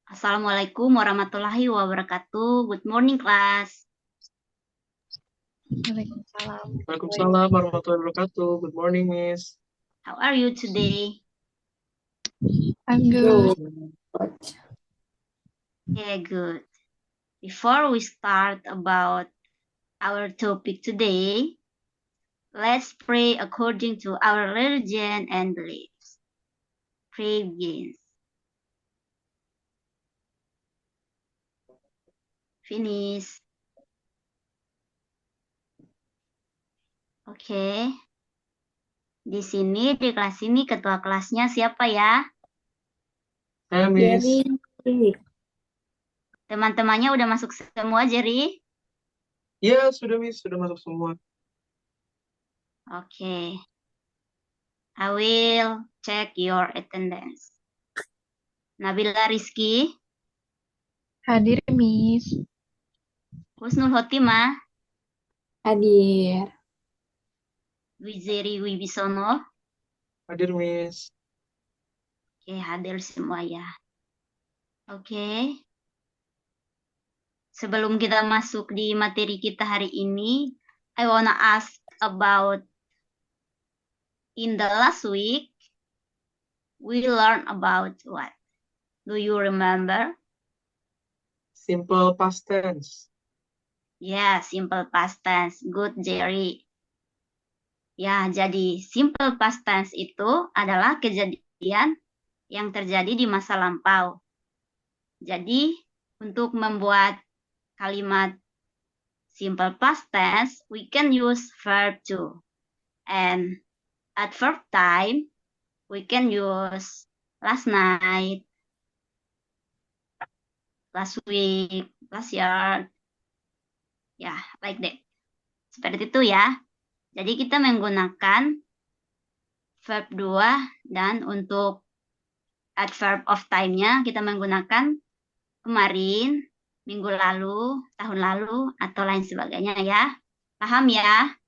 Assalamualaikum warahmatullahi wabarakatuh. Good morning, class. Waalaikumsalam. Waalaikumsalam warahmatullahi wabarakatuh. Good morning, Miss. How are you today? I'm good. Okay, good. Before we start about our topic today, let's pray according to our religion and beliefs. Pray begins. Finish. Oke. Di sini, di kelas ini, ketua kelasnya siapa ya? Saya, Miss. Teman-temannya udah masuk semua, Jerry? Iya, sudah, Miss. Sudah masuk semua. Oke. I will check your attendance. Nabila Rizky, Hadir, Miss. Husnul Khotimah, Hadir. Wizeri Wibisono. Hadir, Miss. Oke, hadir semua ya. Oke. Sebelum kita masuk di materi kita hari ini, I wanna ask about in the last week, we learn about what? Do you remember? Simple past tense. Yeah, simple past tense. Good, Jerry. Ya, jadi simple past tense itu adalah kejadian yang terjadi di masa lampau. Jadi, untuk membuat kalimat simple past tense, we can use verb to. And at verb time, we can use last night, last week, last year. Ya, like that. Seperti itu ya. Jadi kita menggunakan verb 2 dan untuk adverb of time-nya kita menggunakan kemarin, minggu lalu, tahun lalu, atau lain sebagainya ya. Paham ya?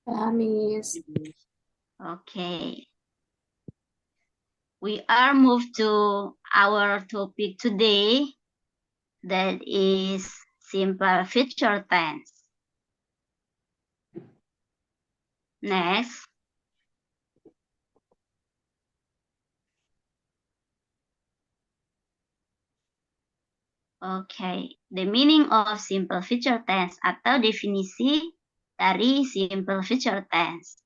Paham, Miss. Okay. We are moved to our topic today, that is simple future tense. Next. Okay, the meaning of simple future tense atau definisi dari simple future tense.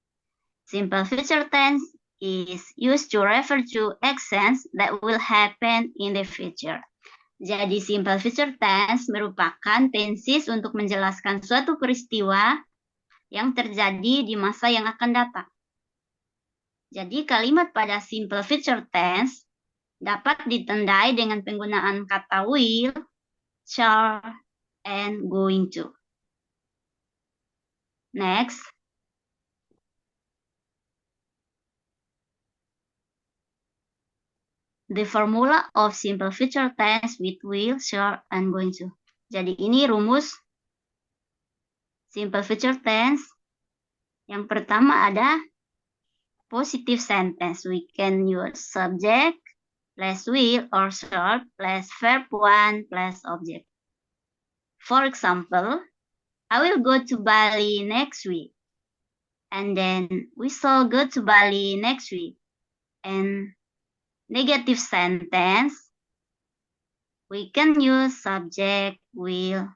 Simple future tense is used to refer to actions that will happen in the future. Jadi simple future tense merupakan tenses untuk menjelaskan suatu peristiwa yang terjadi di masa yang akan datang. Jadi kalimat pada simple future tense dapat ditandai dengan penggunaan kata will, shall, and going to. Next. The formula of simple future tense with will, shall, and going to. Jadi ini rumus simple future tense. Yang pertama ada positive sentence. We can use subject plus will or shall plus verb 1 plus object. For example, I will go to Bali next week. And then we shall go to Bali next week. And negative sentence, we can use subject, will,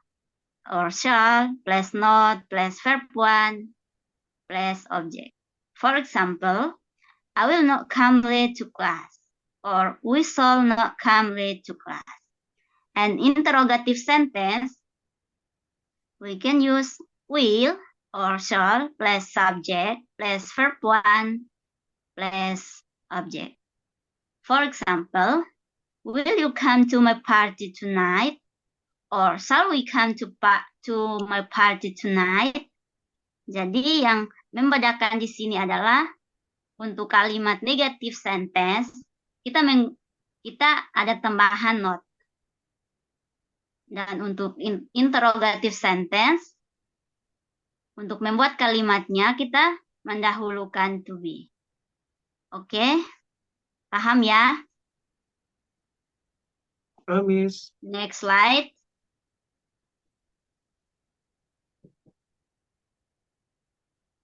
or shall, plus not, plus verb 1, plus object. For example, I will not come late to class, or we shall not come late to class. And interrogative sentence, we can use will or shall plus subject plus verb 1 plus object. For example, will you come to my party tonight? Or shall we come to my party tonight? Jadi yang membedakan di sini adalah untuk kalimat negative sentence, kita ada tambahan not. Dan untuk interrogative sentence, untuk membuat kalimatnya kita mendahulukan to be. Oke? Paham ya? Halo, Miss. Next slide.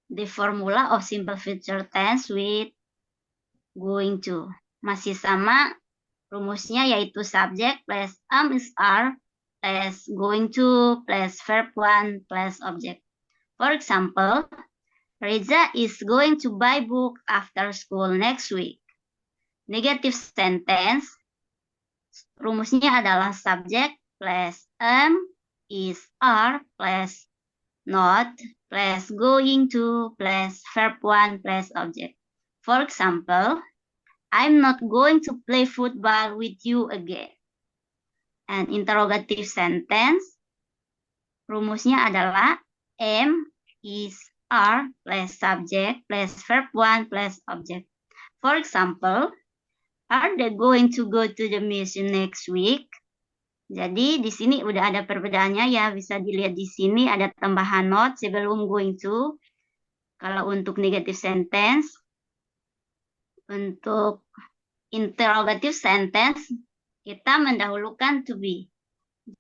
The formula of simple future tense with going to. Masih sama rumusnya, yaitu subject plus is are plus going to plus verb one plus object. For example, Reza is going to buy book after school next week. Negative sentence, rumusnya adalah subject plus is are plus not plus going to plus verb one plus object. For example, I'm not going to play football with you again. And interrogative sentence, rumusnya adalah am, is, are plus subject plus verb one plus object. For example, are they going to go to the museum next week? Jadi di sini udah ada perbedaannya ya, bisa dilihat di sini ada tambahan not sebelum going to. Kalau untuk negative sentence, untuk interrogative sentence kita mendahulukan to be.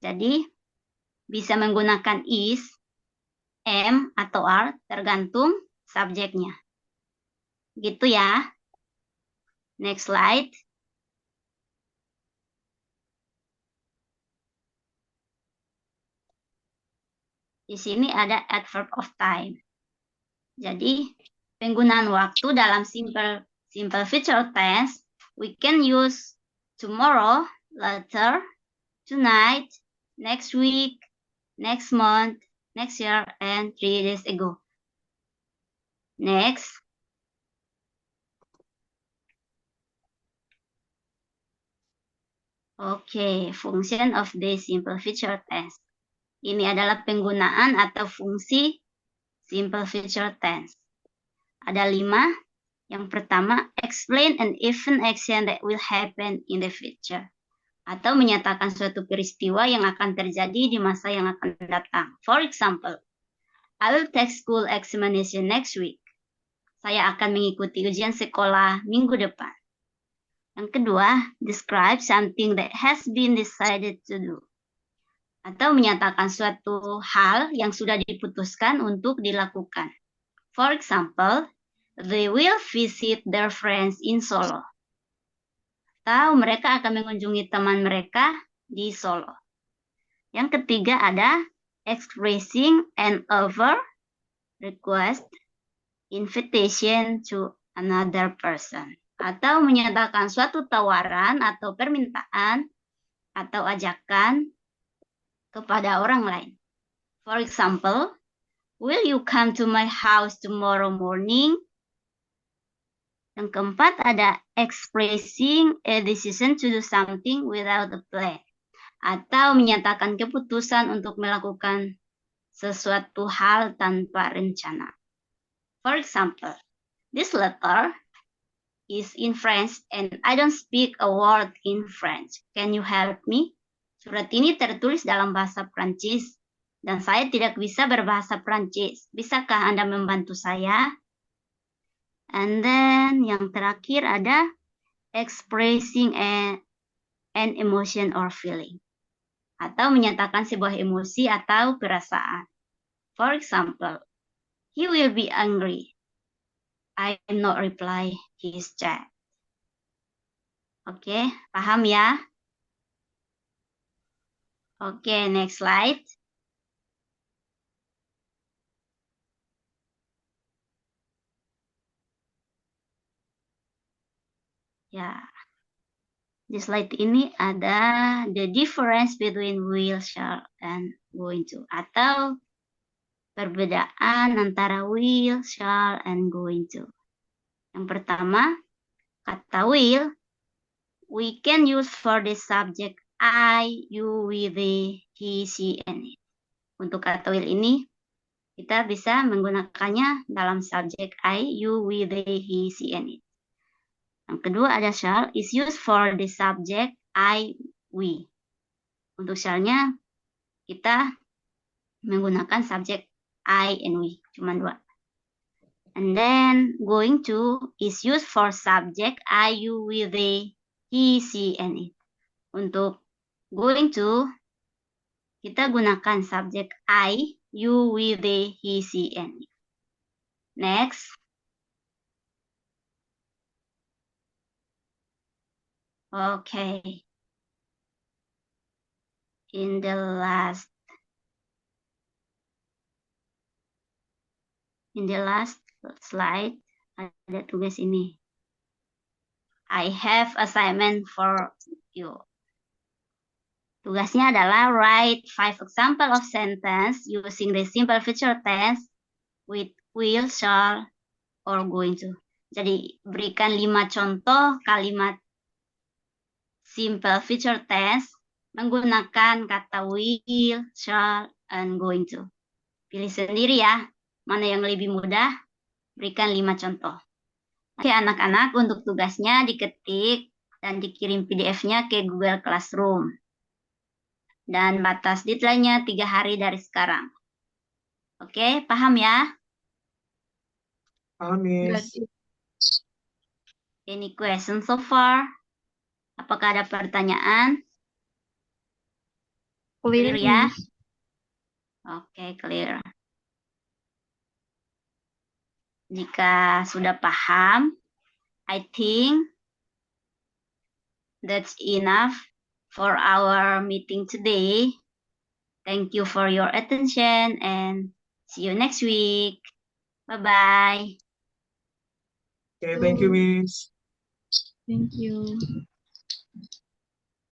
Jadi bisa menggunakan is, am atau are tergantung subjeknya. Gitu ya. Next slide. Di sini ada adverb of time. Jadi, penggunaan waktu dalam simple future tense, we can use tomorrow, later, tonight, next week, next month, next year, and 3 days ago. Next. Oke, function of the simple future tense. Ini adalah penggunaan atau fungsi simple future tense. Ada 5. Yang pertama, explain an event action that will happen in the future. Atau menyatakan suatu peristiwa yang akan terjadi di masa yang akan datang. For example, I will take school examination next week. Saya akan mengikuti ujian sekolah minggu depan. Yang kedua, describe something that has been decided to do. Atau menyatakan suatu hal yang sudah diputuskan untuk dilakukan. For example, they will visit their friends in Solo. Atau mereka akan mengunjungi teman mereka di Solo. Yang ketiga ada expressing an offer, request, invitation to another person. Atau menyatakan suatu tawaran atau permintaan atau ajakan kepada orang lain. For example, will you come to my house tomorrow morning? Yang keempat ada expressing a decision to do something without a plan. Atau menyatakan keputusan untuk melakukan sesuatu hal tanpa rencana. For example, this letter is in French and I don't speak a word in French. Can you help me? Surat ini tertulis dalam bahasa Prancis dan saya tidak bisa berbahasa Prancis. Bisakah Anda membantu saya? And then yang terakhir ada expressing an emotion or feeling. Atau menyatakan sebuah emosi atau perasaan. For example, he will be angry. I will not reply his chat. Oke, paham ya? Oke, next slide. Ya, di slide ini ada the difference between will, shall, and going to. Atau perbedaan antara will, shall, and going to. Yang pertama, kata will, we can use for the subject I, you, we, they, he, she, and it. Untuk kata will ini, kita bisa menggunakannya dalam subjek I, you, we, they, he, she, and it. Yang kedua ada shall, is used for the subject I, we. Untuk shall-nya, kita menggunakan subjek I and we. Cuma 2. And then, going to is used for subject I, you, we, they, he, she, and it. Untuk Going to, kita gunakan subjek I, you, we, they, he, she, and you. Next. Okay. In the last slide, ada tugas ini. I have assignment for you. Tugasnya adalah write 5 example of sentence using the simple future tense with will, shall, or going to. Jadi, berikan 5 contoh kalimat simple future tense menggunakan kata will, shall, and going to. Pilih sendiri ya, mana yang lebih mudah, berikan 5 contoh. Oke, anak-anak, untuk tugasnya diketik dan dikirim PDF-nya ke Google Classroom. Dan batas deadline-nya 3 hari dari sekarang. Oke, paham ya? Paham, Miss. Any question so far? Apakah ada pertanyaan? Clear, Clear ya? Miss. Oke, clear. Jika sudah paham, I think that's enough for our meeting today. Thank you for your attention and see you next week. Bye-bye. Okay, thank you, Miss. Thank you.